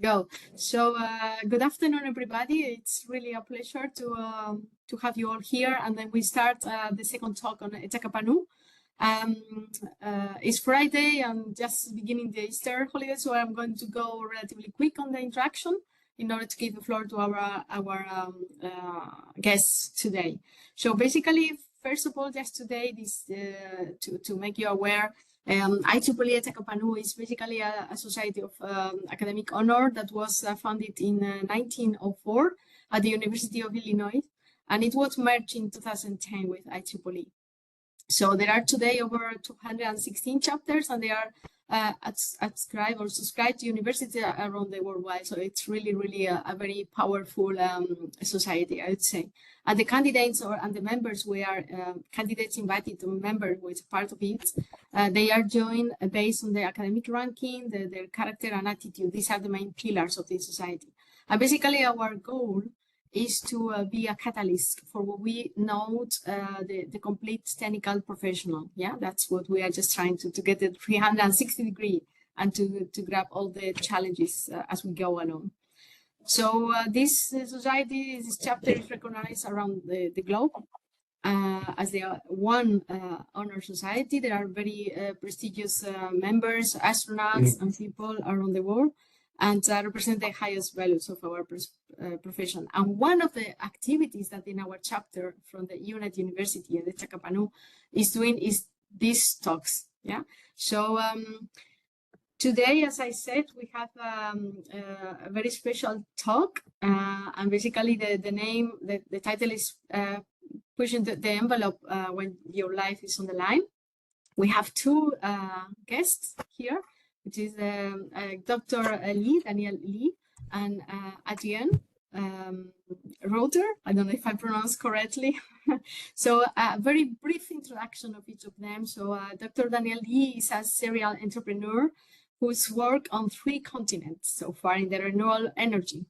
Go. So good afternoon, everybody. It's really a pleasure to have you all here. And then we start the second talk on Etakapanu. It's Friday and just beginning the Easter holiday, so I'm going to go relatively quick on the introduction in order to give the floor to our guests today. So basically, first of all, just today, this to make you aware. IEEE Etakapanu is basically a society of academic honor that was founded in 1904 at the University of Illinois, and it was merged in 2010 with IEEE. So there are today over 216 chapters, and they are adscribed or subscribed to universities around the worldwide. So it's really a very powerful society, I would say. And the candidates and the members, we are candidates invited to members who is part of it. They are joined based on the academic ranking, their character and attitude. These are the main pillars of this society. And basically our goal is to be a catalyst for what we know the complete technical professional. Yeah, that's what we are just trying to get the 360 degree and to grab all the challenges as we go along. So this society, this chapter is recognized around the globe as the one honor society. There are very prestigious members, astronauts and people around the world, and represent the highest values of our profession. And one of the activities that in our chapter from the UNED University at the Etakapanu is doing is these talks. Yeah. So today, as I said, we have a very special talk, and basically the title is pushing the envelope when your life is on the line. We have two guests here, which is Dr. Daniel Lee, and Adrian Reuter. I don't know if I pronounced correctly. So a very brief introduction of each of them. So Dr. Daniel Lee is a serial entrepreneur who's worked on 3 continents so far in the renewable energy,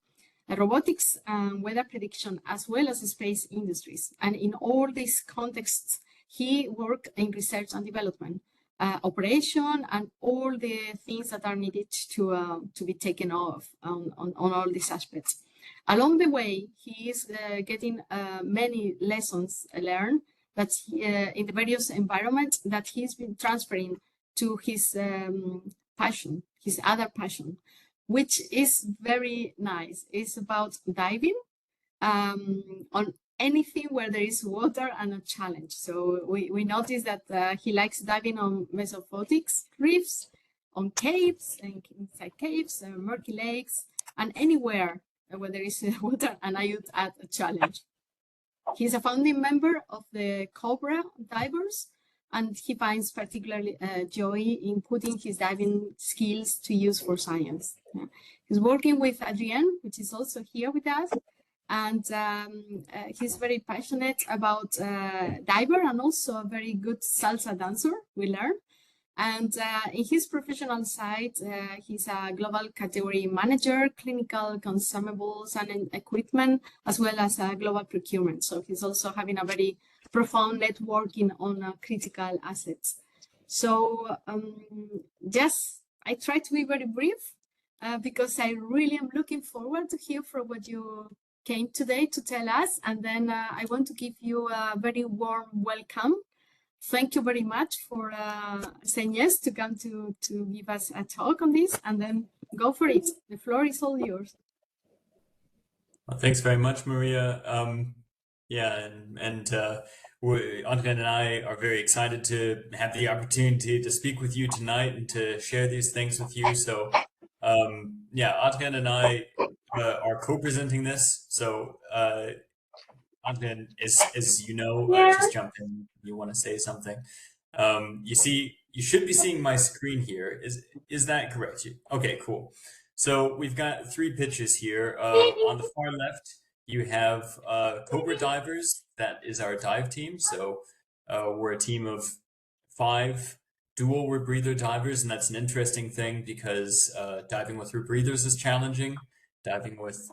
robotics, weather prediction, as well as the space industries. And in all these contexts, he worked in research and development, operation, and all the things that are needed to be taken off on all these aspects. Along the way, he is getting many lessons learned that in the various environments that he's been transferring to his passion, his other passion, which is very nice. It's about diving on anything where there is water and a challenge. So we noticed that he likes diving on mesophotics reefs, on caves, and inside caves, murky lakes, and anywhere where there is water, and I would add a challenge. He's a founding member of the COBRA Divers, and he finds particularly joy in putting his diving skills to use for science. Yeah. He's working with Adrian, which is also here with us, and he's very passionate about diver and also a very good salsa dancer, we learned. And in his professional side, he's a global category manager, clinical consumables and equipment, as well as global procurement. So he's also having a very profound networking on critical assets. So I try to be very brief because I really am looking forward to hear from what you came today to tell us. And then I want to give you a very warm welcome. Thank you very much for saying yes to come to give us a talk on this, and then go for it. The floor is all yours. Well, thanks very much, Maria. Yeah, and Adrian and I are very excited to have the opportunity to speak with you tonight and to share these things with you. So, yeah, Adrian and I are co-presenting this. So, Adrian, as you know, just jump in if you want to say something. You should be seeing my screen here. Is that correct? Okay, cool. So we've got 3 pictures here. On the far left, you have COBRA Divers. That is our dive team. So we're a team of 5 dual rebreather divers, and that's an interesting thing because diving with rebreathers is challenging. Diving with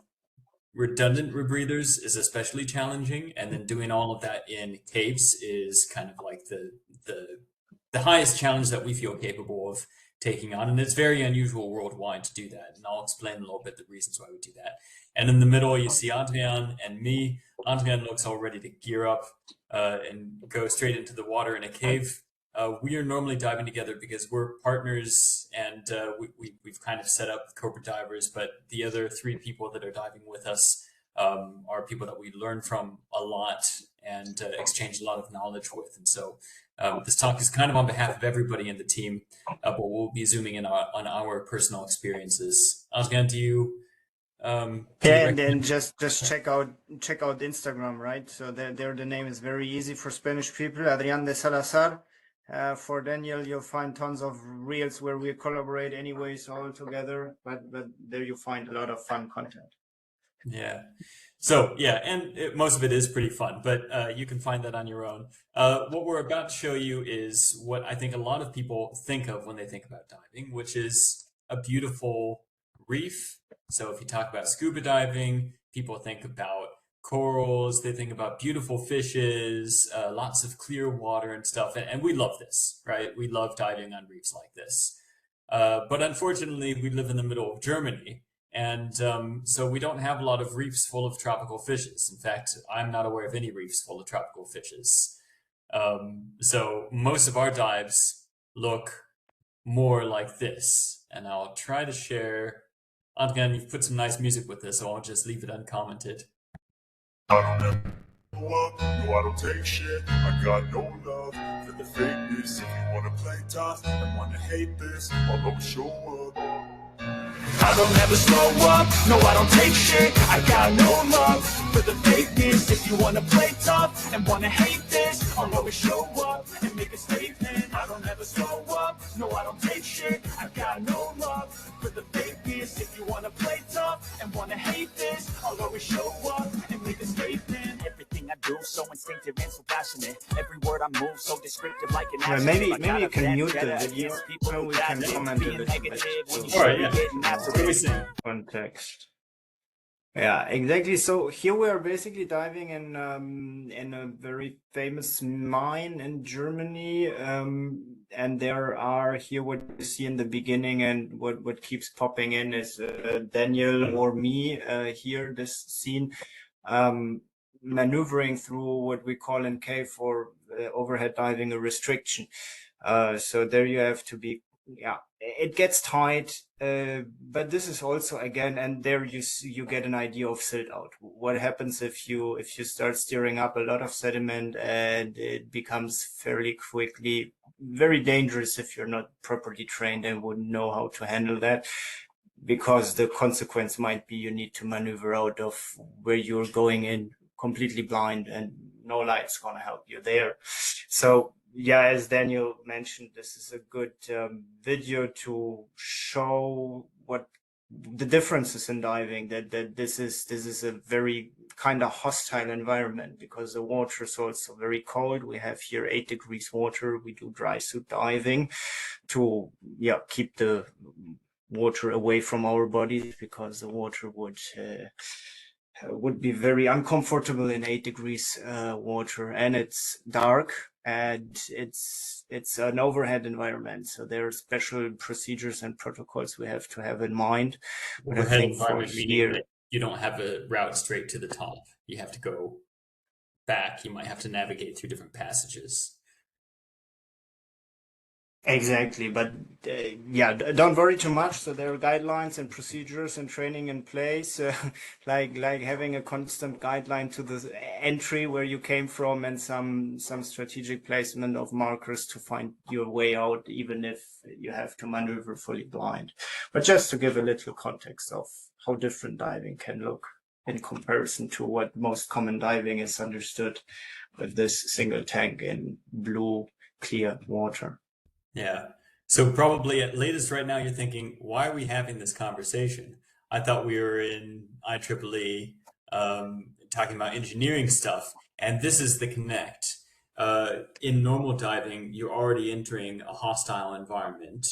redundant rebreathers is especially challenging, and then doing all of that in caves is kind of like the highest challenge that we feel capable of taking on. And it's very unusual worldwide to do that. And I'll explain a little bit the reasons why we do that. And in the middle, you see Adrian and me. Adrian looks all ready to gear up and go straight into the water in a cave. We are normally diving together because we're partners, and we've kind of set up COBRA Divers, but the other 3 people that are diving with us are people that we learn from a lot and exchange a lot of knowledge with. And so this talk is kind of on behalf of everybody in the team, but we'll be zooming in on our personal experiences. Adrian, do you and then just check out Instagram, right? So there the name is very easy for Spanish people, Adrián de Salazar. For Daniel, you'll find tons of reels where we collaborate anyways all together, but there you find a lot of fun content. Yeah. So yeah, and most of it is pretty fun, but you can find that on your own. What we're about to show you is what I think a lot of people think of when they think about diving, which is a beautiful reef. So if you talk about scuba diving, people think about corals, they think about beautiful fishes, lots of clear water and stuff. And we love this, right? We love diving on reefs like this. But unfortunately, we live in the middle of Germany. And so we don't have a lot of reefs full of tropical fishes. In fact, I'm not aware of any reefs full of tropical fishes. So most of our dives look more like this. And I'll try to share. Again, you've put some nice music with this, so I'll just leave it uncommented. I don't ever blow up, no I don't take shit. I got no love for the fakeness. If you wanna play tough and wanna hate this, I'll always show up. I don't ever slow up, no I don't take shit. I got no love for the fakeness. If you wanna play tough and wanna hate this, I'll always show up and make a statement. I don't ever slow up, no I don't take shit. I got no love for the fakeness. If you wanna play tough and wanna hate this, I'll always show up and make a statement. Everything I do so instinctive and so passionate. Every word I move so descriptive like an action. Maybe you can mute the video so we can comment a little bit. All right, yeah. What do we see? Context. Yeah, exactly. So here we are basically diving in a very famous mine in Germany, and there are here what you see in the beginning, and what keeps popping in is Daniel or me here this scene maneuvering through what we call in cave for overhead diving a restriction. So there you have to be. Yeah, it gets tight, but this is also again, and there you get an idea of silt out. What happens if you start stirring up a lot of sediment, and it becomes fairly quickly very dangerous if you're not properly trained and wouldn't know how to handle that, because the consequence might be you need to maneuver out of where you're going in completely blind, and no light's gonna help you there. So yeah, as Daniel mentioned, this is a good video to show what the differences in diving, that this is a very kind of hostile environment, because the water is also very cold. We have here 8 degrees water. We do dry suit diving to keep the water away from our bodies, because the water would be very uncomfortable in 8 degrees water, and it's dark, and it's an overhead environment. So there are special procedures and protocols we have to have in mind. Overhead environment meaning that you don't have a route straight to the top. You have to go back. You might have to navigate through different passages. Exactly, but don't worry too much. So there are guidelines and procedures and training in place, like having a constant guideline to the entry where you came from, and some strategic placement of markers to find your way out, even if you have to maneuver fully blind. But just to give a little context of how different diving can look in comparison to what most common diving is understood with this single tank in blue, clear water. Yeah. So probably at latest right now, you're thinking, why are we having this conversation? I thought we were in IEEE talking about engineering stuff, and this is the connect. In normal diving, you're already entering a hostile environment.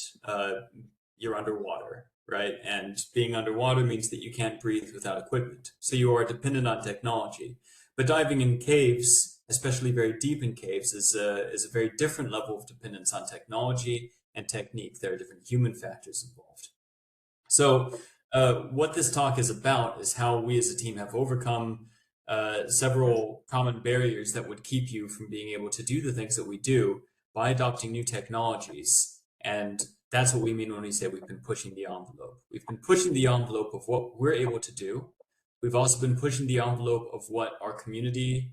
You're underwater, right? And being underwater means that you can't breathe without equipment. So you are dependent on technology. But diving in caves, especially very deep in caves, is a very different level of dependence on technology and technique. There are different human factors involved. So what this talk is about is how we as a team have overcome several common barriers that would keep you from being able to do the things that we do by adopting new technologies. And that's what we mean when we say we've been pushing the envelope. We've been pushing the envelope of what we're able to do. We've also been pushing the envelope of what our community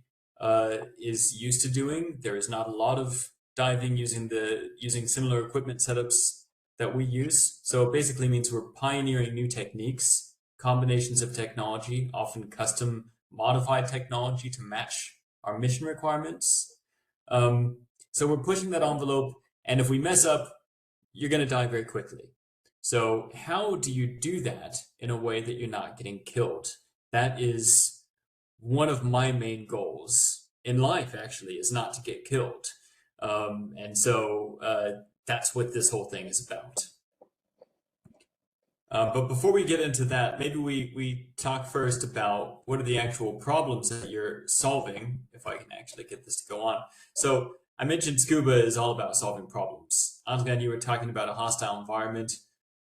is used to doing. There is not a lot of diving using similar equipment setups that we use. So it basically means we're pioneering new techniques, combinations of technology, often custom modified technology to match our mission requirements. So we're pushing that envelope, and if we mess up, you're going to die very quickly. So how do you do that in a way that you're not getting killed? That is one of my main goals in life, actually, is not to get killed. And so that's what this whole thing is about. But before we get into that, maybe we talk first about what are the actual problems that you're solving, if I can actually get this to go on. So I mentioned scuba is all about solving problems. Adrian, you were talking about a hostile environment,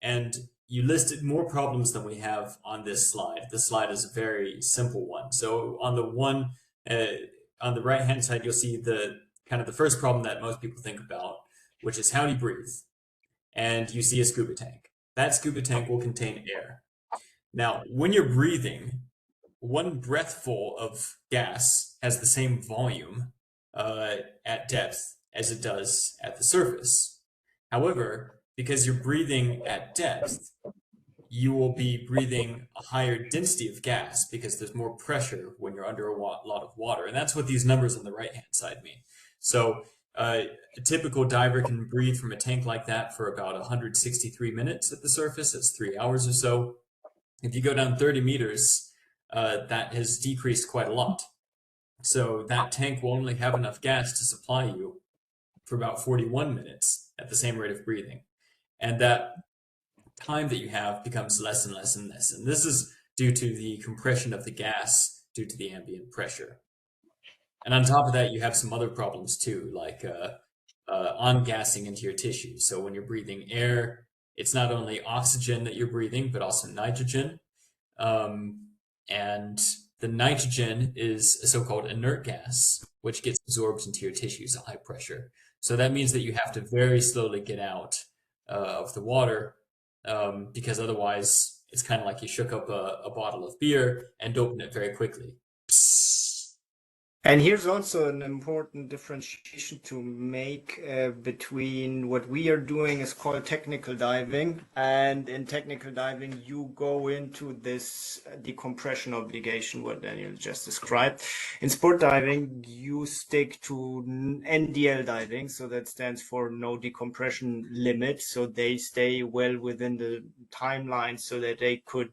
and you listed more problems than we have on this slide. This slide is a very simple one. So on the right-hand side, you'll see the first problem that most people think about, which is how do you breathe? And you see a scuba tank. That scuba tank will contain air. Now, when you're breathing, one breathful of gas has the same volume at depth as it does at the surface. However, because you're breathing at depth, you will be breathing a higher density of gas because there's more pressure when you're under a lot of water. And that's what these numbers on the right-hand side mean. So a typical diver can breathe from a tank like that for about 163 minutes at the surface. That's 3 hours or so. If you go down 30 meters, that has decreased quite a lot. So that tank will only have enough gas to supply you for about 41 minutes at the same rate of breathing. And that time that you have becomes less and less and less. And this is due to the compression of the gas due to the ambient pressure. And on top of that, you have some other problems too, like on-gassing into your tissues. So when you're breathing air, it's not only oxygen that you're breathing, but also nitrogen. And the nitrogen is a so-called inert gas, which gets absorbed into your tissues at high pressure. So that means that you have to very slowly get out of the water, because otherwise it's kind of like you shook up a bottle of beer and opened it very quickly. And here's also an important differentiation to make between what we are doing is called technical diving. And in technical diving, you go into this decompression obligation, what Daniel just described. In sport diving, you stick to NDL diving. So that stands for no decompression limit. So they stay well within the timeline so that they could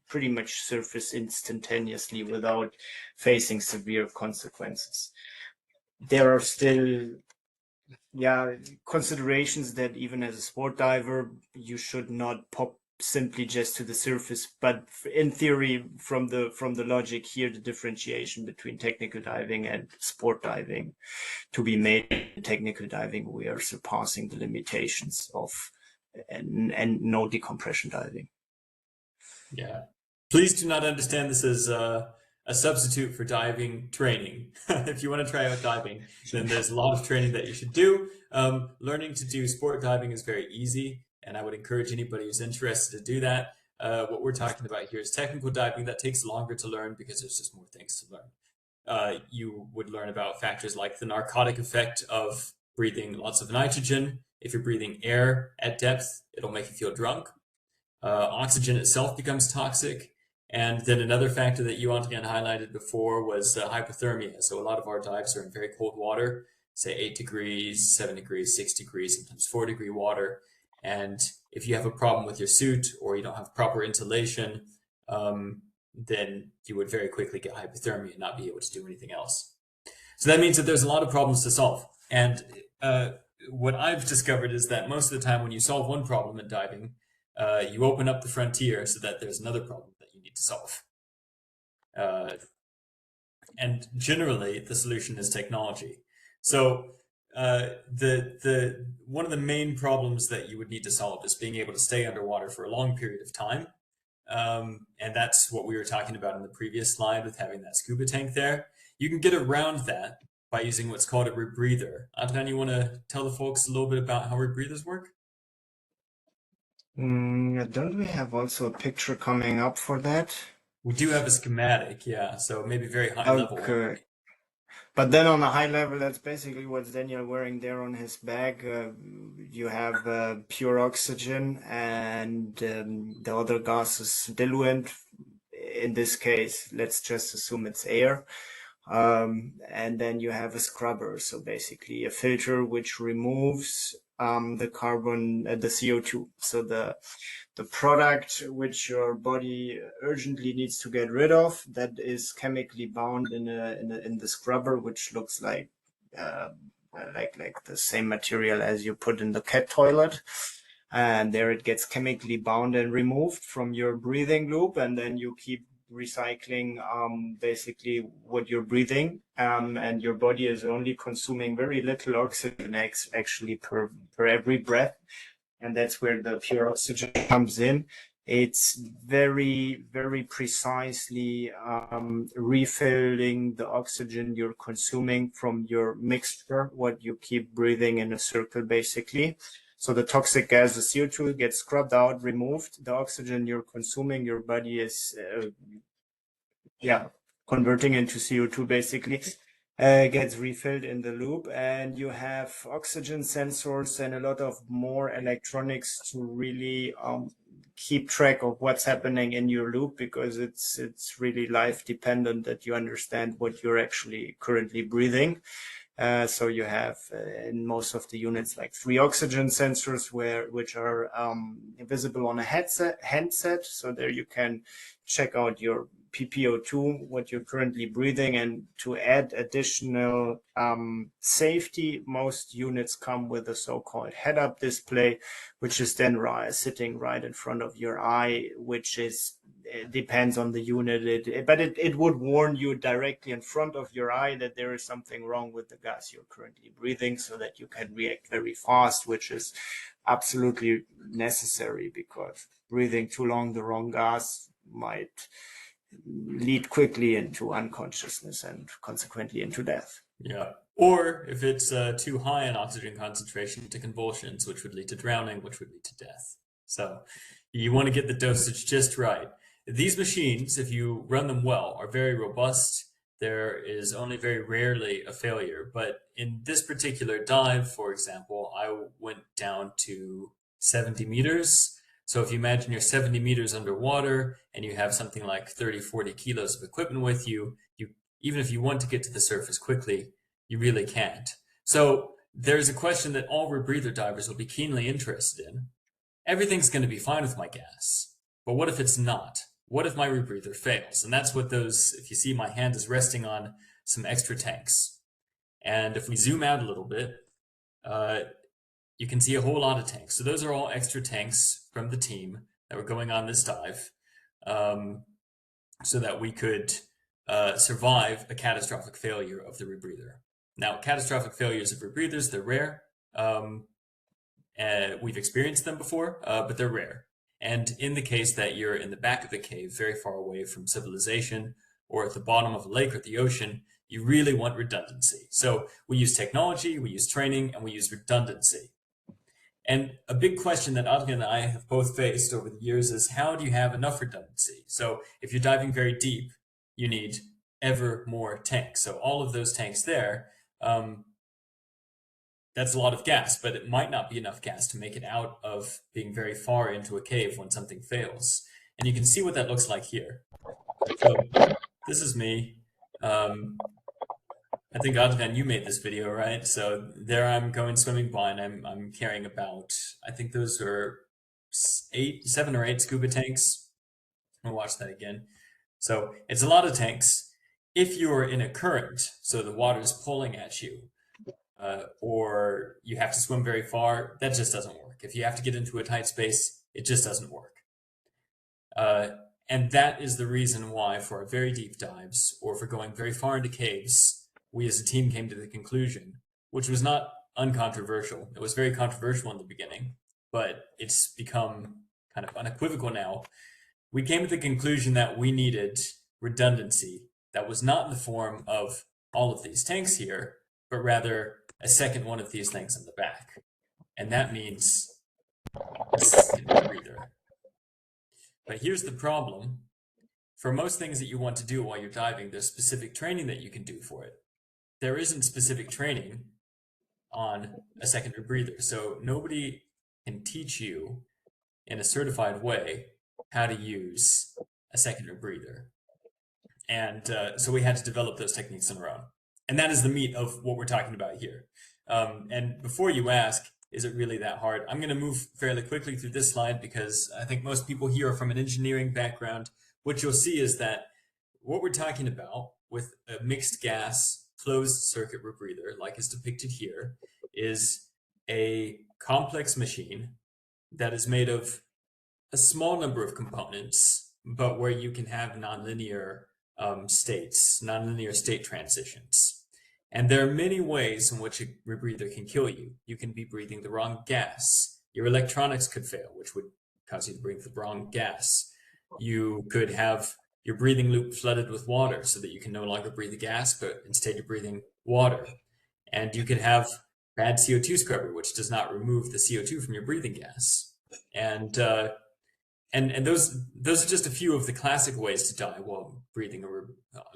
pretty much surface instantaneously without facing severe consequences. There are still considerations that even as a sport diver, you should not pop simply just to the surface. But in theory, from the logic here, the differentiation between technical diving and sport diving to be made in technical diving, we are surpassing the limitations of and no decompression diving. Yeah. Please do not understand this as a substitute for diving training. If you want to try out diving, then there's a lot of training that you should do. Learning to do sport diving is very easy, and I would encourage anybody who's interested to do that. What we're talking about here is technical diving. That takes longer to learn because there's just more things to learn. You would learn about factors like the narcotic effect of breathing lots of nitrogen. If you're breathing air at depth, it'll make you feel drunk. Oxygen itself becomes toxic. And then another factor that you, Adrian, highlighted before was hypothermia. So a lot of our dives are in very cold water, say 8 degrees, 7 degrees, 6 degrees, sometimes 4-degree water. And if you have a problem with your suit or you don't have proper insulation, then you would very quickly get hypothermia and not be able to do anything else. So that means that there's a lot of problems to solve. And what I've discovered is that most of the time when you solve one problem in diving, you open up the frontier so that there's another problem that you need to solve. And generally, the solution is technology. So the one of the main problems that you would need to solve is being able to stay underwater for a long period of time. And that's what we were talking about in the previous slide with having that scuba tank there. You can get around that by using what's called a rebreather. Adrian, you want to tell the folks a little bit about how rebreathers work? Don't we have also a picture coming up for that? We do have a schematic, yeah, so maybe very high level. Okay. But then on a high level, that's basically what Daniel wearing there on his bag. You have pure oxygen, and the other gas is diluent. In this case, let's just assume it's air. And then you have a scrubber, so basically a filter which removes the carbon, the CO2. So the product which your body urgently needs to get rid of, that is chemically bound in the scrubber, which looks like the same material as you put in the cat toilet. And there it gets chemically bound and removed from your breathing loop, and then you keep recycling basically what you're breathing, and your body is only consuming very little oxygen actually per every breath, and that's where the pure oxygen comes in. It's very, very precisely refilling the oxygen you're consuming from your mixture, what you keep breathing in a circle basically. So the toxic gas, the CO2, gets scrubbed out, removed. The oxygen you're consuming, your body is, converting into CO2 basically, gets refilled in the loop. And you have oxygen sensors and a lot of more electronics to really keep track of what's happening in your loop, because it's really life dependent that you understand what you're actually currently breathing. So you have in most of the units like 3 oxygen sensors which are visible on a handset. So there you can check out your PPO2, what you're currently breathing, and to add additional safety, most units come with a so-called head-up display, which is then sitting right in front of your eye, which is depends on the unit, but it would warn you directly in front of your eye that there is something wrong with the gas you're currently breathing, so that you can react very fast, which is absolutely necessary, because breathing too long the wrong gas might lead quickly into unconsciousness and consequently into death. Yeah. Or if it's too high in oxygen concentration, to convulsions, which would lead to drowning, which would lead to death. So you want to get the dosage just right. These machines, if you run them well, are very robust. There is only very rarely a failure. But in this particular dive, for example, I went down to 70 meters. So if you imagine you're 70 meters underwater and you have something like 30, 40 kilos of equipment with you, even if you want to get to the surface quickly, you really can't. So there's a question that all rebreather divers will be keenly interested in. Everything's going to be fine with my gas, but what if it's not? What if my rebreather fails? And that's what those, if you see my hand is resting on some extra tanks. And if we zoom out a little bit, you can see a whole lot of tanks. So those are all extra tanks from the team that were going on this dive, so that we could survive a catastrophic failure of the rebreather. Now, catastrophic failures of rebreathers, they're rare. We've experienced them before, but they're rare. And in the case that you're in the back of the cave, very far away from civilization, or at the bottom of a lake or the ocean, you really want redundancy. So we use technology, we use training, and we use redundancy. And a big question that Adrian and I have both faced over the years is, how do you have enough redundancy? So if you're diving very deep, you need ever more tanks. So all of those tanks there, that's a lot of gas, but it might not be enough gas to make it out of being very far into a cave when something fails. And you can see what that looks like here. So this is me. I think Adrian, you made this video, right? So there I'm going swimming by, and I'm carrying about, I think those are 7 or 8 scuba tanks. I'll watch that again. So it's a lot of tanks. If you're in a current, so the water's pulling at you, or you have to swim very far, that just doesn't work. If you have to get into a tight space, it just doesn't work. And that is the reason why for our very deep dives, or for going very far into caves, we as a team came to the conclusion, which was not uncontroversial. It was very controversial in the beginning, but it's become kind of unequivocal now. We came to the conclusion that we needed redundancy that was not in the form of all of these tanks here, but rather a second one of these things in the back. And that means a second rebreather. But here's the problem. For most things that you want to do while you're diving, there's specific training that you can do for it. There isn't specific training on a second rebreather. So nobody can teach you in a certified way how to use a second rebreather. And so we had to develop those techniques on our own. And that is the meat of what we're talking about here. And before you ask, is it really that hard? I'm going to move fairly quickly through this slide because I think most people here are from an engineering background. What you'll see is that what we're talking about with a mixed gas closed circuit rebreather, like is depicted here, is a complex machine that is made of a small number of components, but where you can have nonlinear states, nonlinear state transitions. And there are many ways in which a rebreather can kill you. You can be breathing the wrong gas. Your electronics could fail, which would cause you to breathe the wrong gas. You could have your breathing loop flooded with water so that you can no longer breathe the gas, but instead you're breathing water. And you could have bad CO2 scrubber, which does not remove the CO2 from your breathing gas. And those are just a few of the classic ways to die while breathing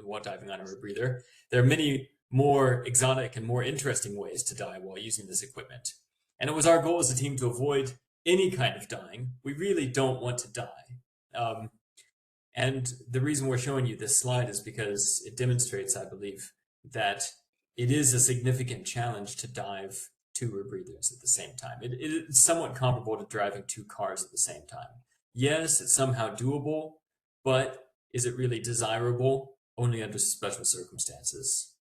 while diving on a rebreather. There are many more exotic and more interesting ways to die while using this equipment. And it was our goal as a team to avoid any kind of dying. We really don't want to die. And the reason we're showing you this slide is because it demonstrates, I believe, that it is a significant challenge to dive two rebreathers at the same time. It's somewhat comparable to driving two cars at the same time. Yes, it's somehow doable, but is it really desirable? Only under special circumstances.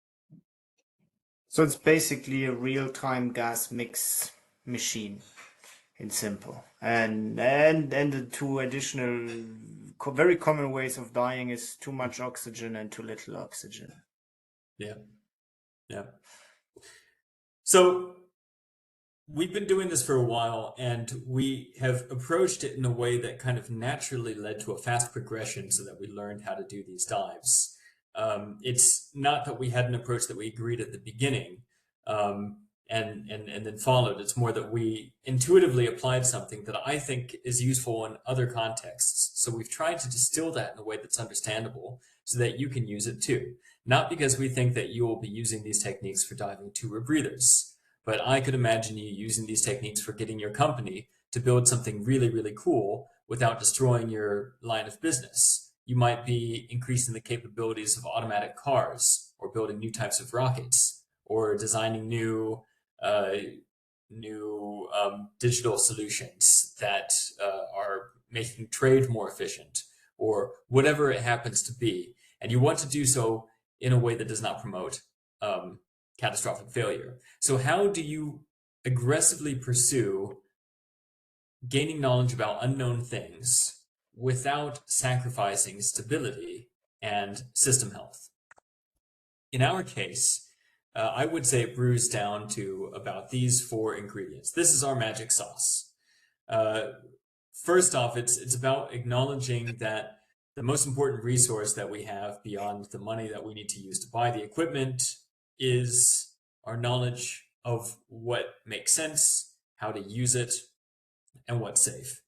So it's basically a real-time gas mix machine, in simple. And the two additional very common ways of dying is too much oxygen and too little oxygen. Yeah. So we've been doing this for a while, and we have approached it in a way that kind of naturally led to a fast progression so that we learned how to do these dives. It's not that we had an approach that we agreed at the beginning and then followed. It's more that we intuitively applied something that I think is useful in other contexts. So we've tried to distill that in a way that's understandable so that you can use it too. Not because we think that you will be using these techniques for diving two rebreathers, but I could imagine you using these techniques for getting your company to build something really, really cool without destroying your line of business. You might be increasing the capabilities of automatic cars, or building new types of rockets, or designing new digital solutions that are making trade more efficient, or whatever it happens to be. And you want to do so in a way that does not promote catastrophic failure. So how do you aggressively pursue gaining knowledge about unknown things without sacrificing stability and system health? In our case, I would say it brews down to about these 4 ingredients. This is our magic sauce. First off, it's about acknowledging that the most important resource that we have beyond the money that we need to use to buy the equipment is our knowledge of what makes sense, how to use it, and what's safe.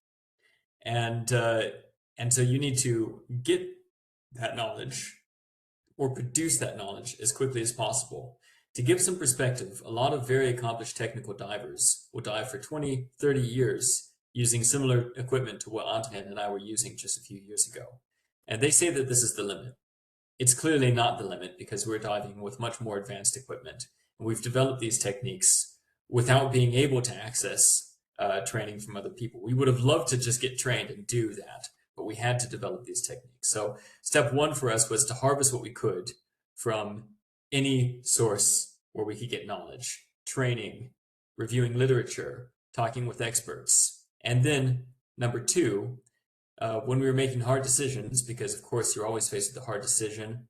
And so you need to get that knowledge or produce that knowledge as quickly as possible. To give some perspective, a lot of very accomplished technical divers will dive for 20, 30 years using similar equipment to what Antoine and I were using just a few years ago. And they say that this is the limit. It's clearly not the limit because we're diving with much more advanced equipment. And we've developed these techniques without being able to access training from other people. We would have loved to just get trained and do that, but we had to develop these techniques. So step 1 for us was to harvest what we could from any source where we could get knowledge, training, reviewing literature, talking with experts. And then number 2, when we were making hard decisions, because of course you're always faced with a hard decision,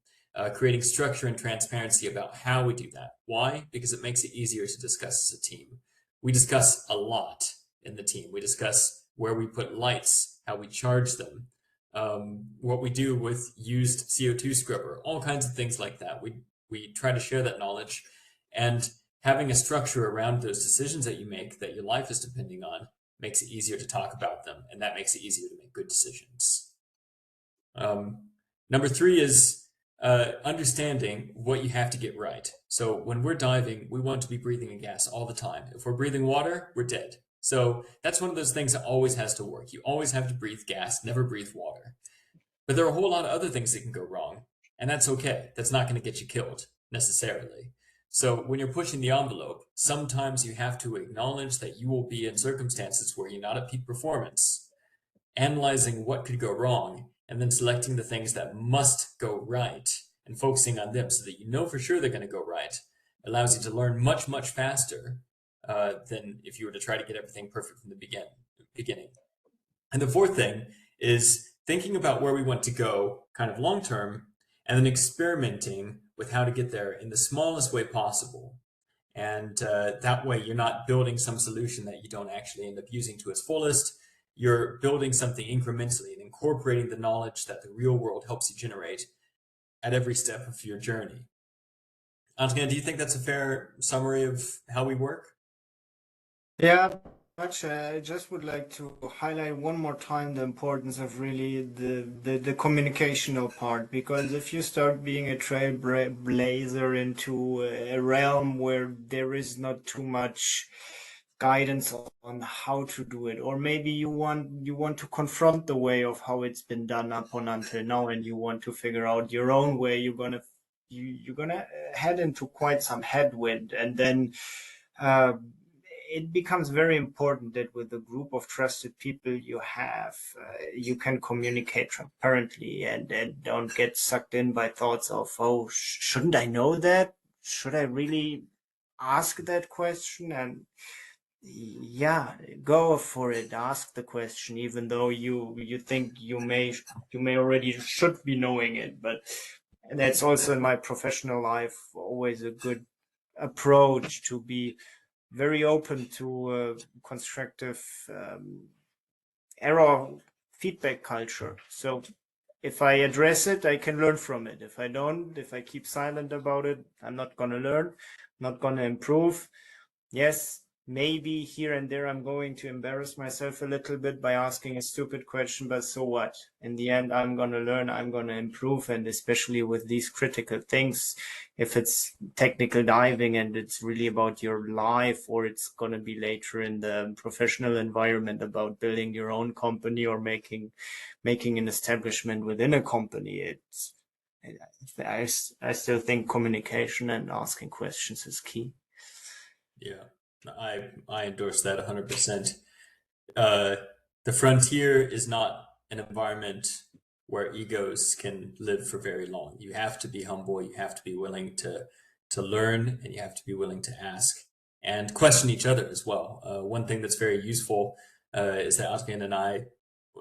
creating structure and transparency about how we do that. Why? Because it makes it easier to discuss as a team. We discuss a lot in the team. We discuss where we put lights, how we charge them, what we do with used CO2 scrubber, all kinds of things like that. We try to share that knowledge, and having a structure around those decisions that you make that your life is depending on makes it easier to talk about them, and that makes it easier to make good decisions. Number 3 is understanding what you have to get right. So when we're diving, we want to be breathing in gas all the time. If we're breathing water, we're dead. So that's one of those things that always has to work. You always have to breathe gas, never breathe water. But there are a whole lot of other things that can go wrong, and that's okay. That's not going to get you killed necessarily. So when you're pushing the envelope, sometimes you have to acknowledge that you will be in circumstances where you're not at peak performance, analyzing what could go wrong, and then selecting the things that must go right and focusing on them so that you know for sure they're going to go right allows you to learn much, much faster than if you were to try to get everything perfect from the beginning. And the 4th thing is thinking about where we want to go kind of long term, and then experimenting with how to get there in the smallest way possible. And that way you're not building some solution that you don't actually end up using to its fullest. You're building something incrementally and incorporating the knowledge that the real world helps you generate at every step of your journey. Adrian, do you think that's a fair summary of how we work? Yeah, much. I just would like to highlight one more time the importance of really the communicational part, because if you start being a trailblazer into a realm where there is not too much guidance on how to do it, or maybe you want to confront the way of how it's been done up until now, and you want to figure out your own way, you're gonna head into quite some headwind, and then it becomes very important that with a group of trusted people you have, you can communicate transparently and don't get sucked in by thoughts of, oh, shouldn't I know that? Should I really ask that question? And yeah, go for it. Ask the question, even though you think you may already should be knowing it. But that's also in my professional life always a good approach, to be very open to constructive error feedback culture. So if I address it, I can learn from it. If I don't, if I keep silent about it, I'm not going to learn, not going to improve. Yes, maybe here and there I'm going to embarrass myself a little bit by asking a stupid question, but so what? In the end, I'm going to learn, I'm going to improve. And especially with these critical things, if it's technical diving and it's really about your life, or it's going to be later in the professional environment about building your own company or making an establishment within a company, I still think communication and asking questions is key. Yeah. I endorse that 100%. The frontier is not an environment where egos can live for very long. You have to be humble. You have to be willing to learn, and you have to be willing to ask and question each other as well. One thing that's very useful is that Adrian and I,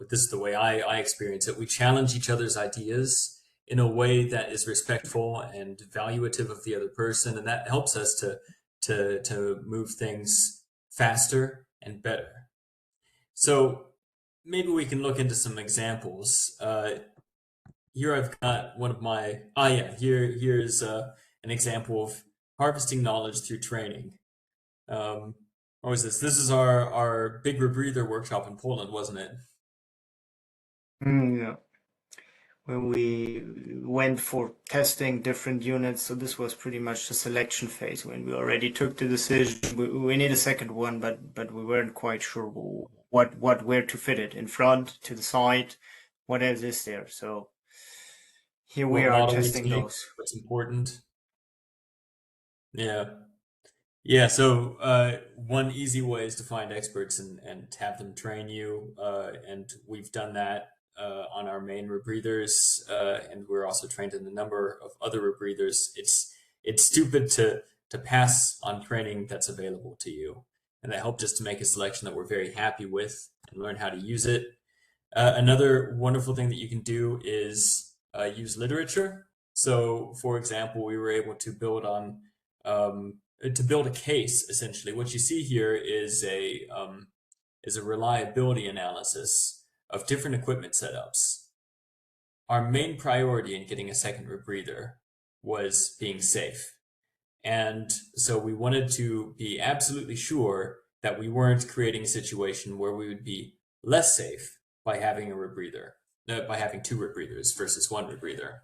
this is the way I experience it, we challenge each other's ideas in a way that is respectful and valuative of the other person, and that helps us to move things faster and better. So maybe we can look into some examples. Here I've got one of my, here's an example of harvesting knowledge through training. What was this? This is our big rebreather workshop in Poland, wasn't it? Yeah. When we went for testing different units, so this was pretty much the selection phase when we already took the decision. We need a second one, but we weren't quite sure where to fit it, in front, to the side, what else is there. So here we are testing those. What's important. Yeah. So one easy way is to find experts and have them train you, and we've done that on our main rebreathers, and we're also trained in a number of other rebreathers. It's stupid to pass on training that's available to you, and that helped us to make a selection that we're very happy with and learn how to use it. Another wonderful thing that you can do is use literature. So, for example, we were able to build on to build a case. Essentially, what you see here is a reliability analysis of different equipment setups. Our main priority in getting a second rebreather was being safe. And so we wanted to be absolutely sure that we weren't creating a situation where we would be less safe by having a rebreather, by having two rebreathers versus one rebreather.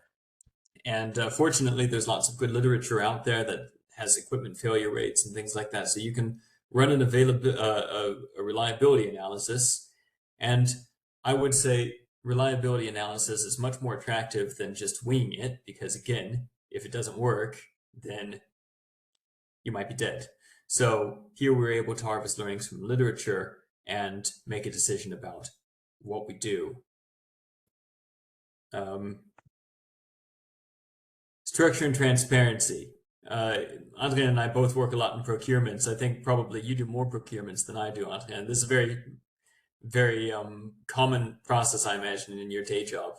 And fortunately, there's lots of good literature out there that has equipment failure rates and things like that. So you can run an a reliability analysis. And I would say reliability analysis is much more attractive than just winging it, because again, if it doesn't work, then you might be dead. So here we're able to harvest learnings from literature and make a decision about what we do. Structure and transparency. Adrian and I both work a lot in procurements. I think probably you do more procurements than I do, Adrian. This is a very, very common process, I imagine, in your day job.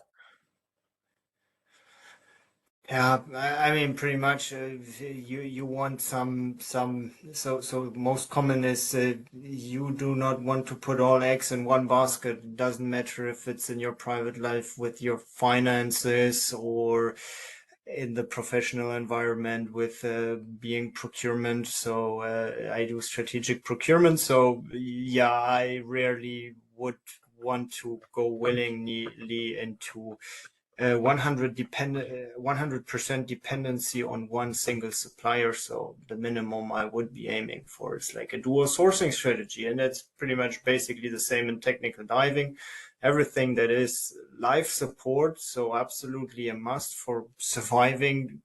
Yeah, I mean, pretty much. You want some. So most common is you do not want to put all eggs in one basket. It doesn't matter if it's in your private life with your finances or in the professional environment with being procurement. So I do strategic procurement. So yeah, I rarely would want to go willingly into 100% dependency on one single supplier. So the minimum I would be aiming for is like a dual sourcing strategy. And that's pretty much basically the same in technical diving. Everything that is life support, so absolutely a must for surviving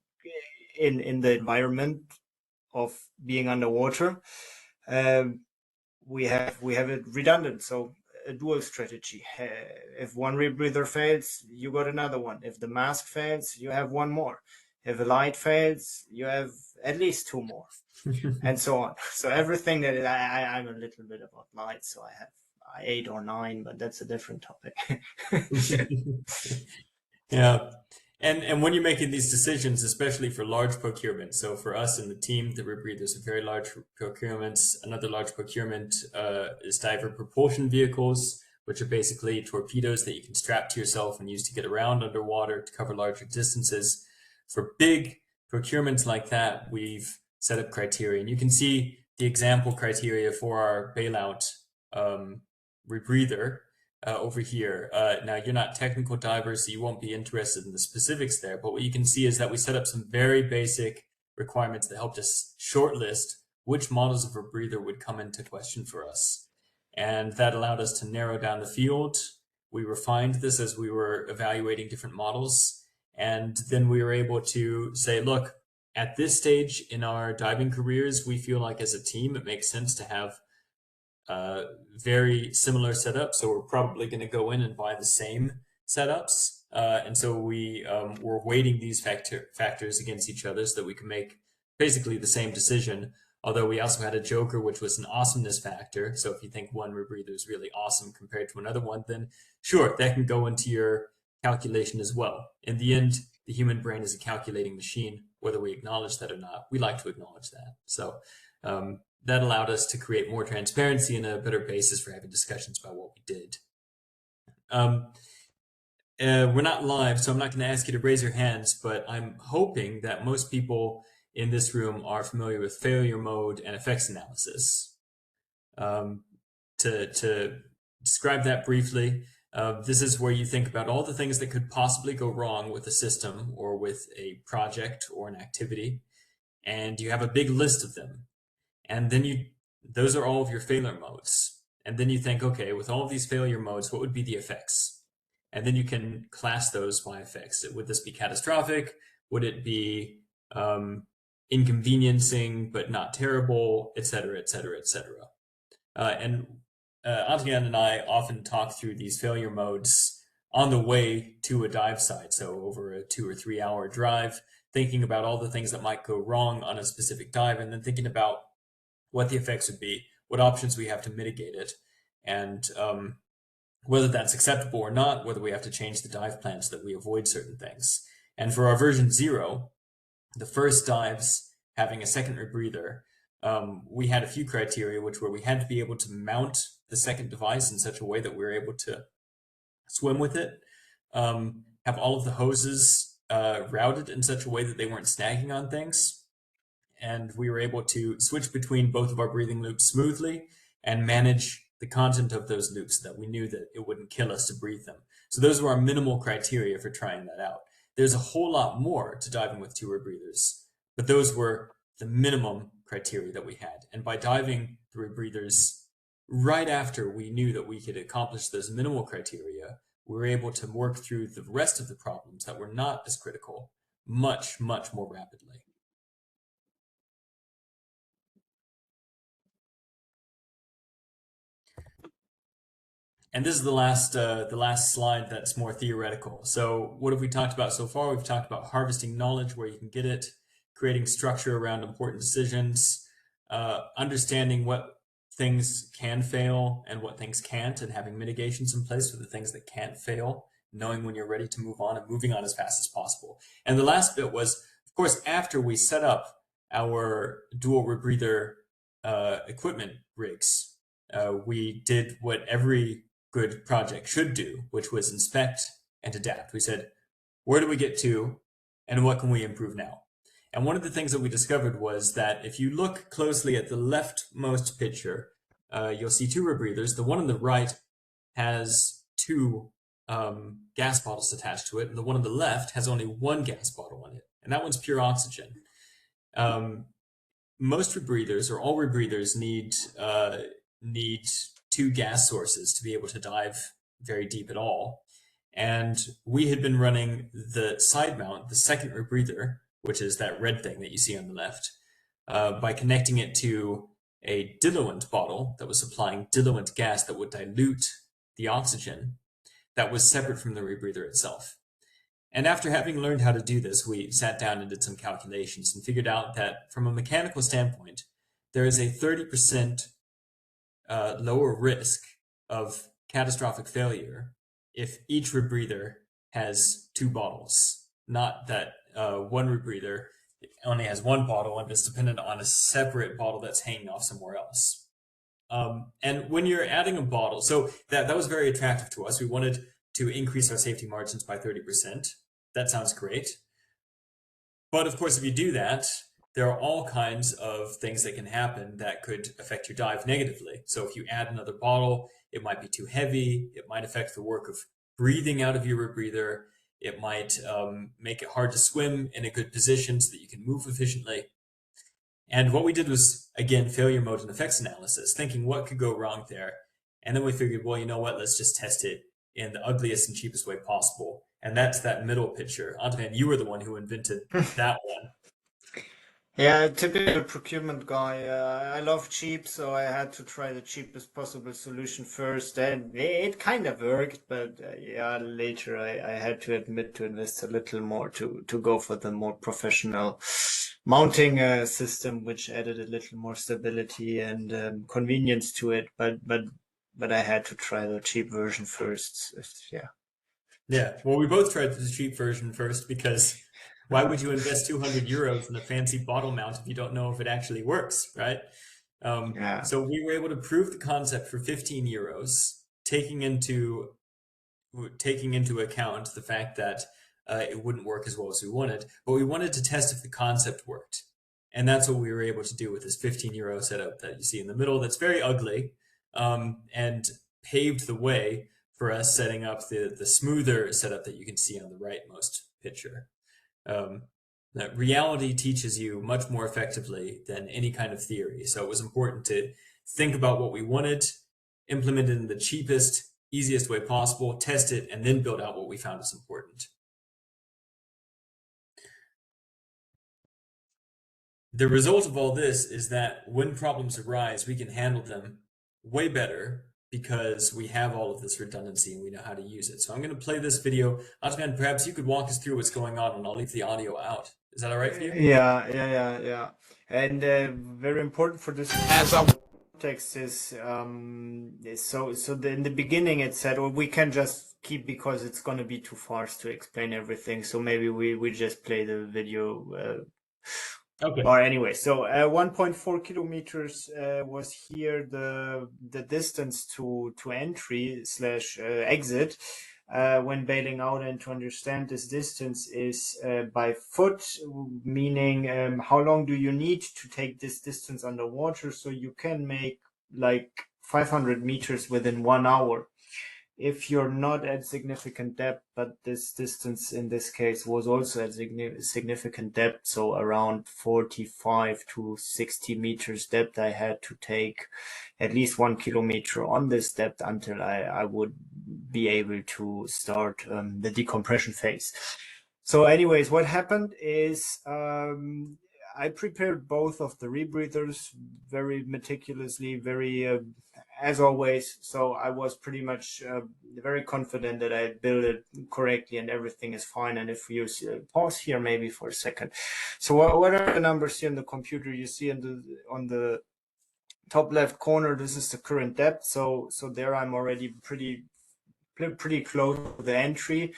in the environment of being underwater. We have it redundant. So a dual strategy. If one rebreather fails, you got another one. If the mask fails, you have one more. If a light fails, you have at least two more, and so on. So everything that I'm a little bit about lights, so I have 8 or 9, but that's a different topic. Yeah. And when you're making these decisions, especially for large procurement, so for us in the team, the rebreathers are very large procurements. Another large procurement is diver propulsion vehicles, which are basically torpedoes that you can strap to yourself and use to get around underwater to cover larger distances. For big procurements like that, we've set up criteria. And you can see the example criteria for our bailout rebreather over here. Now, you're not technical divers, so you won't be interested in the specifics there, but what you can see is that we set up some very basic requirements that helped us shortlist which models of rebreather would come into question for us. And that allowed us to narrow down the field. We refined this as we were evaluating different models. And then we were able to say, look, at this stage in our diving careers, we feel like as a team, it makes sense to have very similar setups, so we're probably going to go in and buy the same setups, and so we were weighting these factors against each other so that we can make basically the same decision. Although we also had a joker, which was an awesomeness factor. So if you think one rebreather is really awesome compared to another one, then sure, that can go into your calculation as well. In the end, the human brain is a calculating machine, whether we acknowledge that or not. We like to acknowledge that. So that allowed us to create more transparency and a better basis for having discussions about what we did. We're not live, so I'm not going to ask you to raise your hands, but I'm hoping that most people in this room are familiar with failure mode and effects analysis. To describe that briefly, this is where you think about all the things that could possibly go wrong with a system or with a project or an activity, and you have a big list of them. And then those are all of your failure modes. And then you think, okay, with all of these failure modes, what would be the effects? And then you can class those by effects. Would this be catastrophic? Would it be inconveniencing but not terrible, et cetera, et cetera, et cetera? And Adrian and I often talk through these failure modes on the way to a dive site. So over a 2 or 3 hour drive, thinking about all the things that might go wrong on a specific dive, and then thinking about what the effects would be, what options we have to mitigate it, and whether that's acceptable or not, whether we have to change the dive plans so that we avoid certain things. And for our version 0, the first dives having a second rebreather, we had a few criteria, which were we had to be able to mount the second device in such a way that we were able to swim with it, have all of the hoses routed in such a way that they weren't snagging on things, and we were able to switch between both of our breathing loops smoothly and manage the content of those loops so that we knew that it wouldn't kill us to breathe them. So those were our minimal criteria for trying that out. There's a whole lot more to diving with 2 rebreathers, but those were the minimum criteria that we had. And by diving the rebreathers right after we knew that we could accomplish those minimal criteria, we were able to work through the rest of the problems that were not as critical much, much more rapidly. And this is the last slide that's more theoretical. So what have we talked about so far? We've talked about harvesting knowledge where you can get it, creating structure around important decisions, understanding what things can fail and what things can't, and having mitigations in place for the things that can't fail, knowing when you're ready to move on and moving on as fast as possible. And the last bit was, of course, after we set up our dual rebreather equipment rigs, we did what every good project should do, which was inspect and adapt. We said, where do we get to and what can we improve now? And one of the things that we discovered was that if you look closely at the leftmost picture, you'll see 2 rebreathers. The one on the right has 2 gas bottles attached to it, and the one on the left has only 1 gas bottle on it, and that one's pure oxygen. Most rebreathers, or all rebreathers, need 2 gas sources to be able to dive very deep at all. And we had been running the side mount, the second rebreather, which is that red thing that you see on the left, by connecting it to a diluent bottle that was supplying diluent gas that would dilute the oxygen that was separate from the rebreather itself. And after having learned how to do this, we sat down and did some calculations and figured out that from a mechanical standpoint, there is a 30% lower risk of catastrophic failure if each rebreather has 2 bottles, not that one rebreather only has 1 bottle and is dependent on a separate bottle that's hanging off somewhere else. And when you're adding a bottle, so that was very attractive to us. We wanted to increase our safety margins by 30%. That sounds great. But of course, if you do that, there are all kinds of things that can happen that could affect your dive negatively. So if you add another bottle, it might be too heavy. It might affect the work of breathing out of your rebreather. It might make it hard to swim in a good position so that you can move efficiently. And what we did was, again, failure mode and effects analysis, thinking what could go wrong there. And then we figured, well, you know what, let's just test it in the ugliest and cheapest way possible. And that's that middle picture. Antoine, you were the one who invented that one. Yeah, typical procurement guy. I love cheap, so I had to try the cheapest possible solution first, and it kind of worked. But yeah, later I had to admit to invest a little more to go for the more professional mounting system, which added a little more stability and convenience to it. But I had to try the cheap version first. Yeah. Yeah. Well, we both tried the cheap version first because why would you invest 200 euros in a fancy bottle mount if you don't know if it actually works, right? Yeah. So we were able to prove the concept for 15 euros, taking into account the fact that it wouldn't work as well as we wanted, but we wanted to test if the concept worked. And that's what we were able to do with this 15 euro setup that you see in the middle. That's very ugly, and paved the way for us setting up the smoother setup that you can see on the rightmost picture. That reality teaches you much more effectively than any kind of theory. So it was important to think about what we wanted, implement it in the cheapest, easiest way possible, test it, and then build out what we found is important. The result of all this is that when problems arise, we can handle them way better because we have all of this redundancy and we know how to use it. So I'm going to play this video. Adrian, perhaps you could walk us through what's going on and I'll leave the audio out. Is that all right for you? Yeah. And very important for this. As I context is in the beginning it said, well, we can just keep because it's going to be too fast to explain everything. So maybe we just play the video. Okay. Or anyway, so 1.4 kilometers was here the distance to entry / exit when bailing out. And to understand this distance is by foot, meaning how long do you need to take this distance underwater, so you can make like 500 meters within 1 hour. If you're not at significant depth, but this distance in this case was also at significant depth, so around 45 to 60 meters depth, I had to take at least 1 kilometer on this depth until I would be able to start the decompression phase. So anyways, what happened is I prepared both of the rebreathers very meticulously, very as always. So I was pretty much very confident that I built it correctly and everything is fine. And if you pause here maybe for a second. So what are the numbers here in the computer? You see on the top left corner, this is the current depth. So there I'm already pretty close to the entry.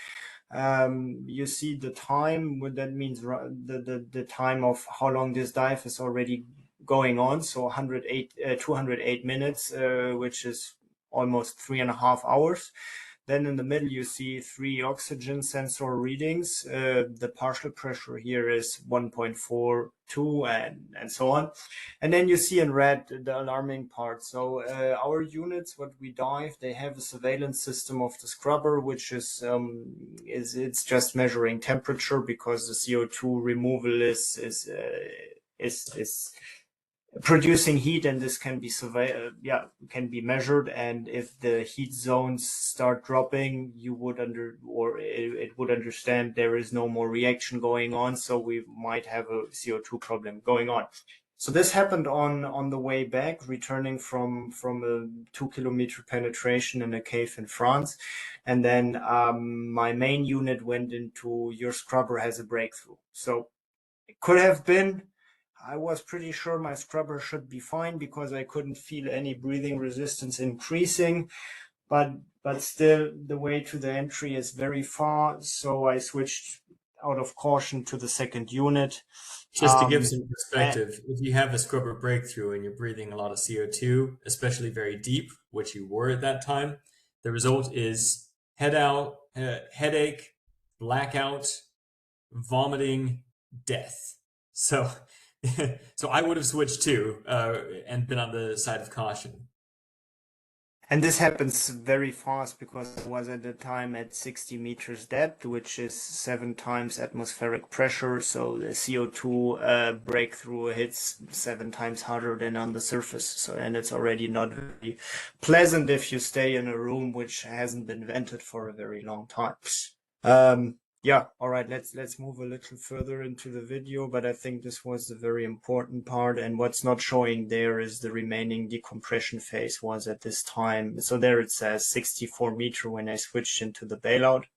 You see the time, what that means, the time of how long this dive is already going on. So 208 minutes, which is almost 3.5 hours. Then in the middle, you see 3 oxygen sensor readings. The partial pressure here is 1.42 and so on. And then you see in red the alarming part. So our units, what we dive, they have a surveillance system of the scrubber, which is it's just measuring temperature, because the CO2 removal is producing heat, and this can be can be measured. And if the heat zones start dropping, it would understand there is no more reaction going on, so we might have a CO2 problem going on. So this happened on the way back, returning from a 2 kilometer penetration in a cave in France. And then my main unit went into your scrubber has a breakthrough. So it could have been, I was pretty sure my scrubber should be fine because I couldn't feel any breathing resistance increasing, but still the way to the entry is very far. So I switched out of caution to the second unit. Just to give some perspective, if you have a scrubber breakthrough and you're breathing a lot of CO2, especially very deep, which you were at that time, the result is headache, blackout, vomiting, death. So I would have switched too and been on the side of caution. And this happens very fast because it was at the time at 60 meters depth, which is 7 times atmospheric pressure. So the CO2 breakthrough hits 7 times harder than on the surface. So, and it's already not very pleasant if you stay in a room which hasn't been vented for a very long time. Yeah, all right, let's move a little further into the video, but I think this was the very important part. And what's not showing there is the remaining decompression phase was at this time. So there it says 64 meter when I switched into the bailout.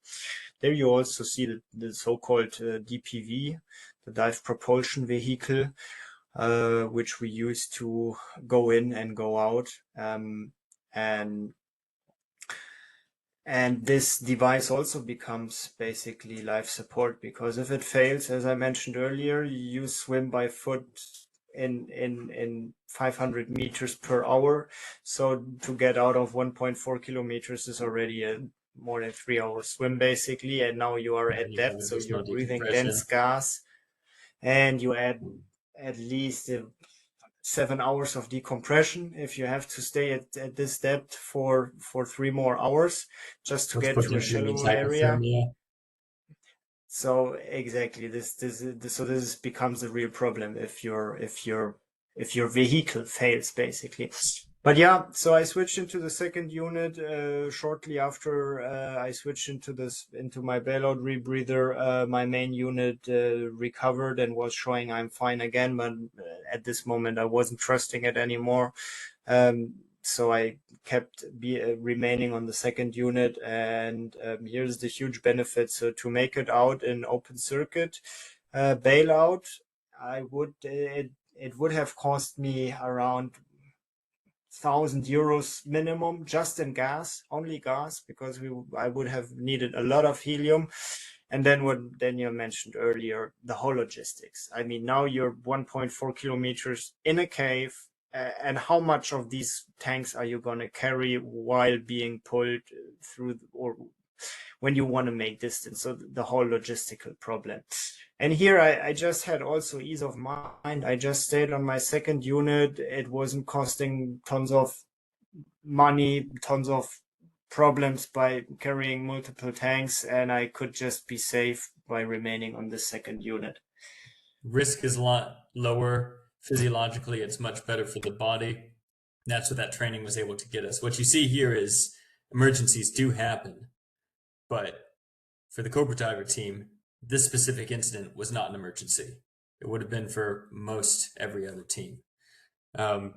There you also see the so-called DPV, the dive propulsion vehicle, which we use to go in and go out. And this device also becomes basically life support, because if it fails, as I mentioned earlier, you swim by foot in 500 meters per hour. So to get out of 1.4 kilometers is already a more than 3 hour swim basically. And now you are at depth, so you're breathing dense gas, and you add at least 7 hours of decompression if you have to stay at this depth for 3 more hours just to get to a shallow area. So exactly, this becomes a real problem if your vehicle fails basically. But yeah, so I switched into the second unit shortly after I switched into my bailout rebreather. My main unit recovered and was showing I'm fine again, but at this moment I wasn't trusting it anymore. So I kept remaining on the second unit, and here's the huge benefit. So to make it out in open circuit bailout, it would have cost me around €1,000 minimum just in gas, only gas, because I would have needed a lot of helium. And then what Daniel mentioned earlier, the whole logistics. I mean, now you're 1.4 kilometers in a cave, and how much of these tanks are you going to carry while being pulled through, or when you want to make distance? So the whole logistical problem. And here I just had also ease of mind. I just stayed on my second unit. It wasn't costing tons of money, tons of problems by carrying multiple tanks, and I could just be safe by remaining on the second unit. Risk is a lot lower. Physiologically, it's much better for the body. That's what that training was able to get us. What you see here is emergencies do happen, but for the COBRA Diver team, this specific incident was not an emergency. It would have been for most every other team. To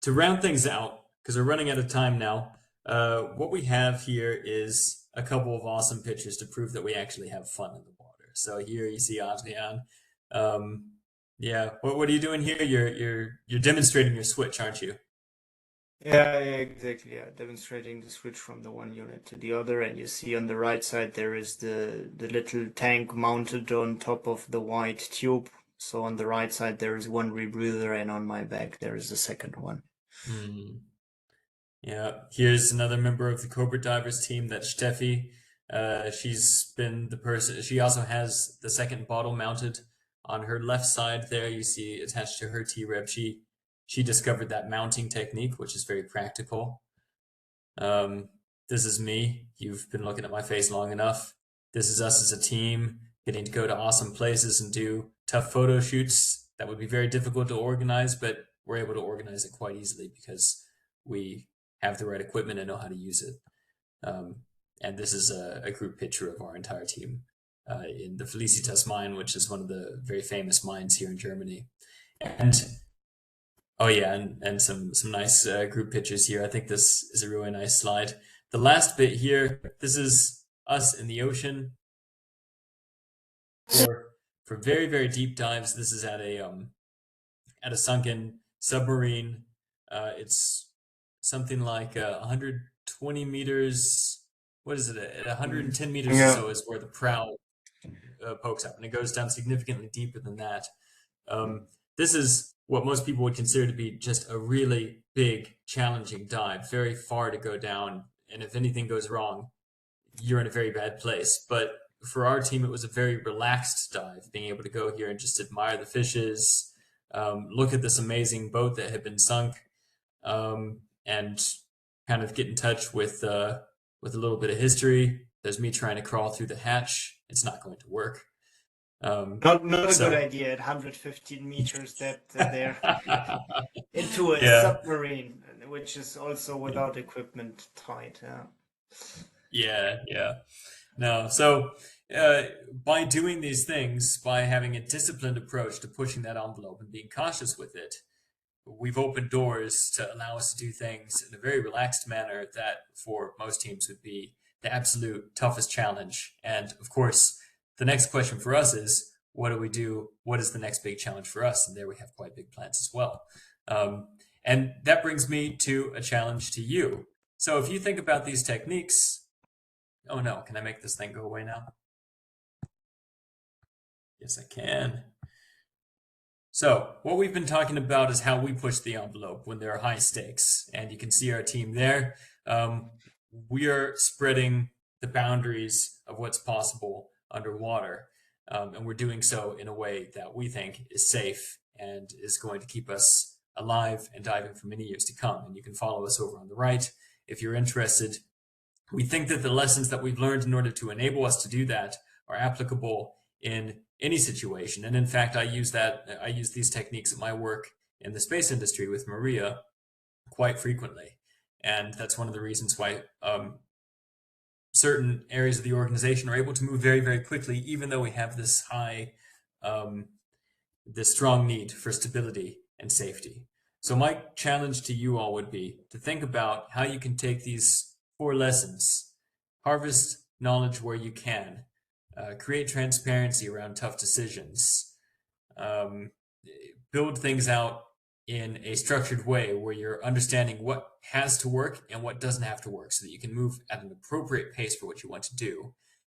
round things out, because we're running out of time now, what we have here is a couple of awesome pictures to prove that we actually have fun in the water. So here you see Adrian. Yeah, what are you doing here? You're demonstrating your switch, aren't you? Yeah, exactly. Yeah, demonstrating the switch from the one unit to the other, and you see on the right side there is the little tank mounted on top of the white tube. So on the right side there is one rebreather, and on my back there is the second one. Yeah, here's another member of the COBRA Divers team. That's Steffi. She's been the person. She also has the second bottle mounted on her left side there. You see attached to her T-Reb. She discovered that mounting technique, which is very practical. This is me. You've been looking at my face long enough. This is us as a team getting to go to awesome places and do tough photo shoots that would be very difficult to organize, but we're able to organize it quite easily because we have the right equipment and know how to use it. And this is a group picture of our entire team in the Felicitas mine, which is one of the very famous mines here in Germany. And oh yeah, and some nice group pictures here. I think this is a really nice slide. The last bit here, this is us in the ocean for very, very deep dives. This is at a sunken submarine. It's something like 120 meters. What is it? At 110 meters or so is where the prow pokes up, and it goes down significantly deeper than that. This is what most people would consider to be just a really big, challenging dive, very far to go down. And if anything goes wrong, you're in a very bad place. But for our team, it was a very relaxed dive, being able to go here and just admire the fishes, look at this amazing boat that had been sunk, and kind of get in touch with a little bit of history. There's me trying to crawl through the hatch. It's not going to work. Not a good idea at 115 meters that they're into a submarine, which is also without equipment tight. Yeah. No, so by doing these things, by having a disciplined approach to pushing that envelope and being cautious with it, we've opened doors to allow us to do things in a very relaxed manner that for most teams would be the absolute toughest challenge. And of course, the next question for us is, what do we do? What is the next big challenge for us? And there we have quite big plans as well. And that brings me to a challenge to you. So if you think about these techniques, oh no, can I make this thing go away now? Yes, I can. So what we've been talking about is how we push the envelope when there are high stakes. And you can see our team there. We are spreading the boundaries of what's possible underwater. And we're doing so in a way that we think is safe and is going to keep us alive and diving for many years to come. And you can follow us over on the right if you're interested. We think that the lessons that we've learned in order to enable us to do that are applicable in any situation. And in fact, I use these techniques at my work in the space industry with Maria quite frequently. And that's one of the reasons why certain areas of the organization are able to move very, very quickly, even though we have this this strong need for stability and safety. So my challenge to you all would be to think about how you can take these 4 lessons, harvest knowledge where you can, create transparency around tough decisions, build things out in a structured way where you're understanding what has to work and what doesn't have to work so that you can move at an appropriate pace for what you want to do.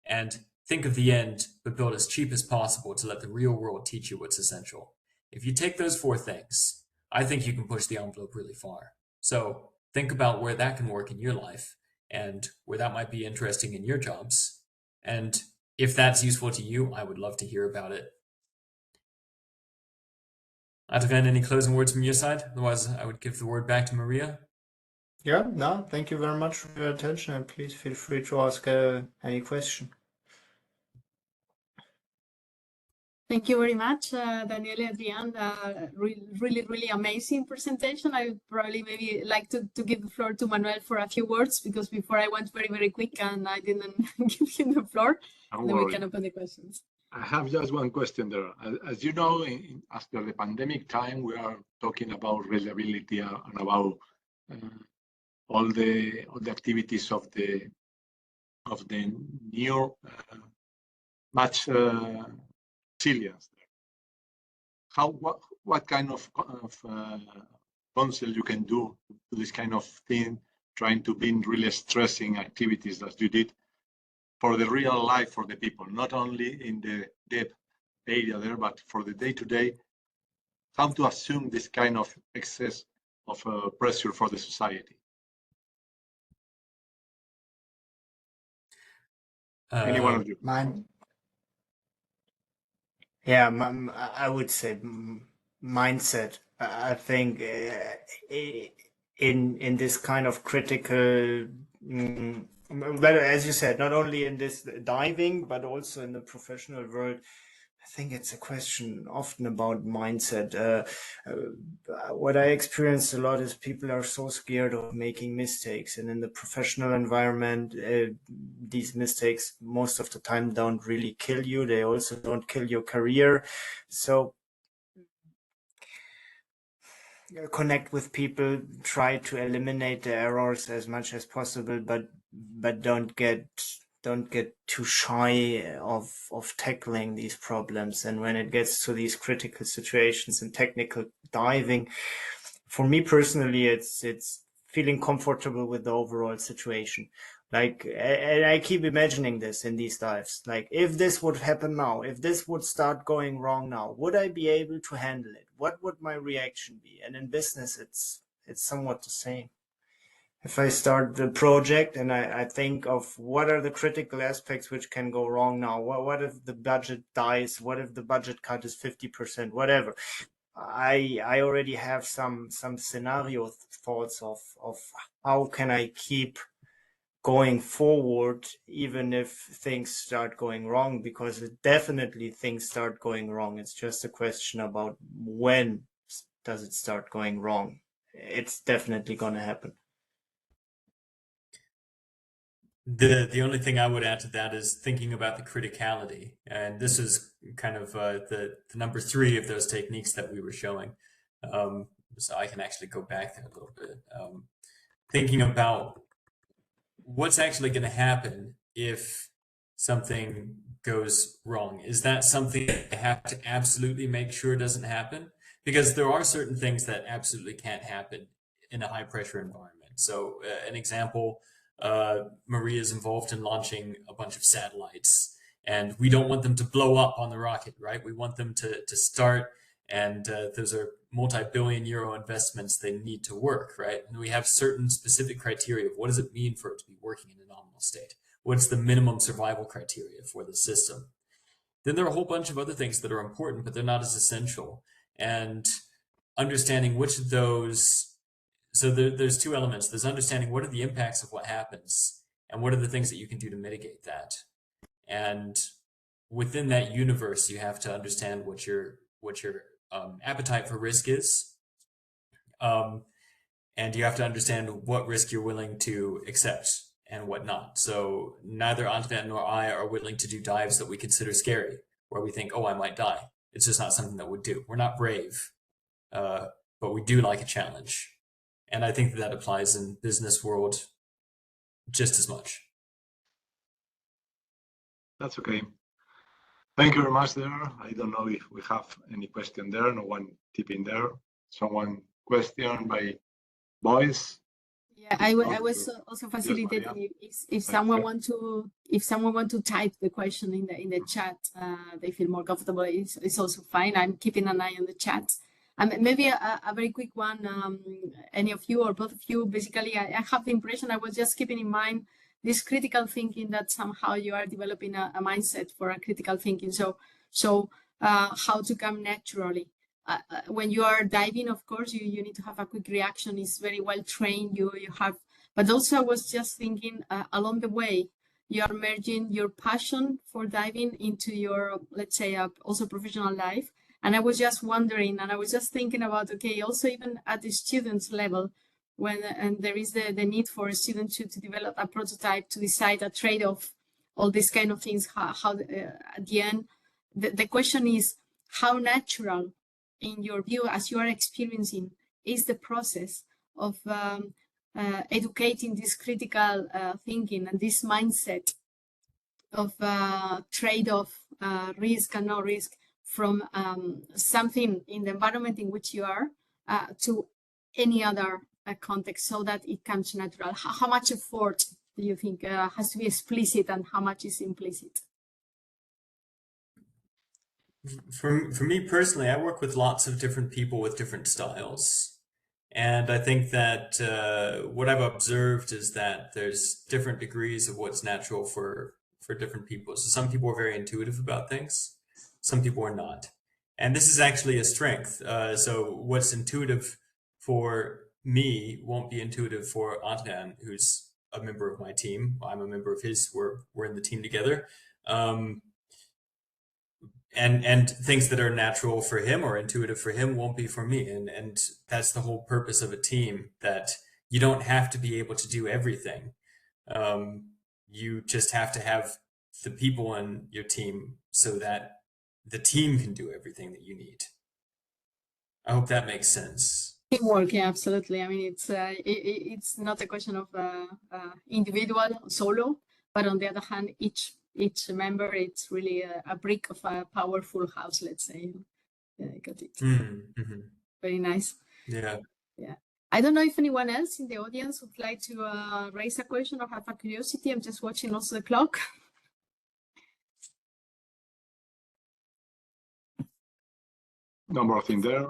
And think of the end, but build as cheap as possible to let the real world teach you what's essential. If you take those four things, I think you can push the envelope really far. So think about where that can work in your life and where that might be interesting in your jobs. And if that's useful to you, I would love to hear about it. Adrian, any closing words from your side? Otherwise, I would give the word back to Maria. Yeah, no, thank you very much for your attention, and please feel free to ask any question. Thank you very much, Daniel and Adrian. Really amazing presentation. I would probably maybe like to give the floor to Manuel for a few words, because before I went very quick and I didn't give him the floor. Don't then worry. we can open the questions. I have just one question there. As you know, after the pandemic time, we are talking about reliability and about all the activities of the new much resilience. What kind of counsel you can do to this kind of thing, trying to be really stressing activities that you did for the real life for the people, not only in the dev area there, but for the day-to-day, how to assume this kind of excess of pressure for the society? Any one of you? Mine. Yeah, I would say mindset. I think in this kind of critical, but as you said, not only in this diving, but also in the professional world, I think it's a question often about mindset. What I experience a lot is people are so scared of making mistakes, and in the professional environment, these mistakes most of the time don't really kill you. They also don't kill your career. So connect with people, try to eliminate the errors as much as possible, but don't get too shy of tackling these problems. And when it gets to these critical situations in technical diving, for me personally, it's feeling comfortable with the overall situation. Like, and I keep imagining this in these dives. Like, if this would happen now, if this would start going wrong now, would I be able to handle it? What would my reaction be? And in business, it's somewhat the same. If I start the project and I think of what are the critical aspects which can go wrong now? What if the budget dies? What if the budget cut is 50%? Whatever. I already have some scenario thoughts of how can I keep going forward even if things start going wrong, because definitely things start going wrong. It's just a question about when does it start going wrong. It's definitely going to happen. The only thing I would add to that is thinking about the criticality, and this is kind of the number 3 of those techniques that we were showing. So I can actually go back there a little bit. Thinking about what's actually going to happen if something goes wrong. Is that something that I have to absolutely make sure doesn't happen? Because there are certain things that absolutely can't happen in a high pressure environment. So an example, Maria is involved in launching a bunch of satellites, and we don't want them to blow up on the rocket, right? We want them to start, and those are multi-billion euro investments. They need to work, right? And we have certain specific criteria of what does it mean for it to be working in a nominal state? What's the minimum survival criteria for the system? Then there are a whole bunch of other things that are important, but they're not as essential. And understanding which of those, so there's 2 elements. There's understanding what are the impacts of what happens, and what are the things that you can do to mitigate that. And within that universe, you have to understand what your appetite for risk is, and you have to understand what risk you're willing to accept and what not. So neither Adrian nor I are willing to do dives that we consider scary, where we think, oh, I might die. It's just not something that we'd do. We're not brave, but we do like a challenge. And I think that applies in business world just as much. That's okay. Thank you very much there. I don't know if we have any question there, no one tipping there. someone question by voice? Yeah, I was also facilitating if someone want to type the question in the chat, they feel more comfortable. It's also fine. I'm keeping an eye on the chat. And maybe a very quick one. Any of you or both of you, basically, I have the impression I was just keeping in mind this critical thinking, that somehow you are developing a mindset for a critical thinking. So how to come naturally. When you are diving, of course, you need to have a quick reaction. It's very well trained. You have, but also I was just thinking along the way, you are merging your passion for diving into your, let's say, also professional life. And I was just wondering, and I was just thinking about, okay, also even at the students level, when and there is the need for a student to develop a prototype, to decide a trade-off, all these kind of things. How at the end, the question is how natural, in your view, as you are experiencing, is the process of educating this critical thinking and this mindset of trade-off, risk and no risk, from something in the environment in which you are to any other context, so that it comes natural. How much effort do you think has to be explicit, and how much is implicit? For me personally, I work with lots of different people with different styles. And I think that what I've observed is that there's different degrees of what's natural for different people. So some people are very intuitive about things, some people are not. And this is actually a strength. So what's intuitive for me won't be intuitive for Adrian, who's a member of my team. I'm a member of his. We're in the team together. And things that are natural for him or intuitive for him won't be for me. And that's the whole purpose of a team, that you don't have to be able to do everything. You just have to have the people in your team so that the team can do everything that you need. I hope that makes sense. Teamwork, yeah, absolutely. I mean, it's not a question of individual solo, but on the other hand, each member, it's really a brick of a powerful house, let's say. Yeah, I got it. Mm-hmm. Very nice. Yeah. Yeah. I don't know if anyone else in the audience would like to raise a question or have a curiosity. I'm just watching also the clock. Number of things there.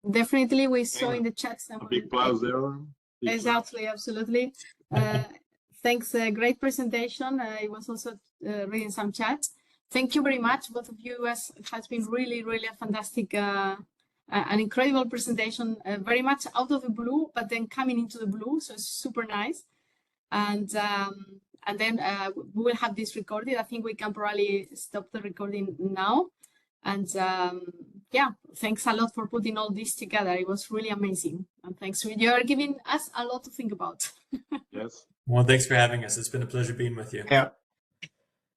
Definitely, we saw in the chat a big plus there. Exactly, absolutely. Thanks, great presentation. I was also reading some chat. Thank you very much, both of you. It has been really a fantastic, an incredible presentation, very much out of the blue, but then coming into the blue, so it's super nice. And then we will have this recorded. I think we can probably stop the recording now. And yeah, thanks a lot for putting all this together. It was really amazing. And thanks. You are giving us a lot to think about. Yes. Well, thanks for having us. It's been a pleasure being with you. Yeah.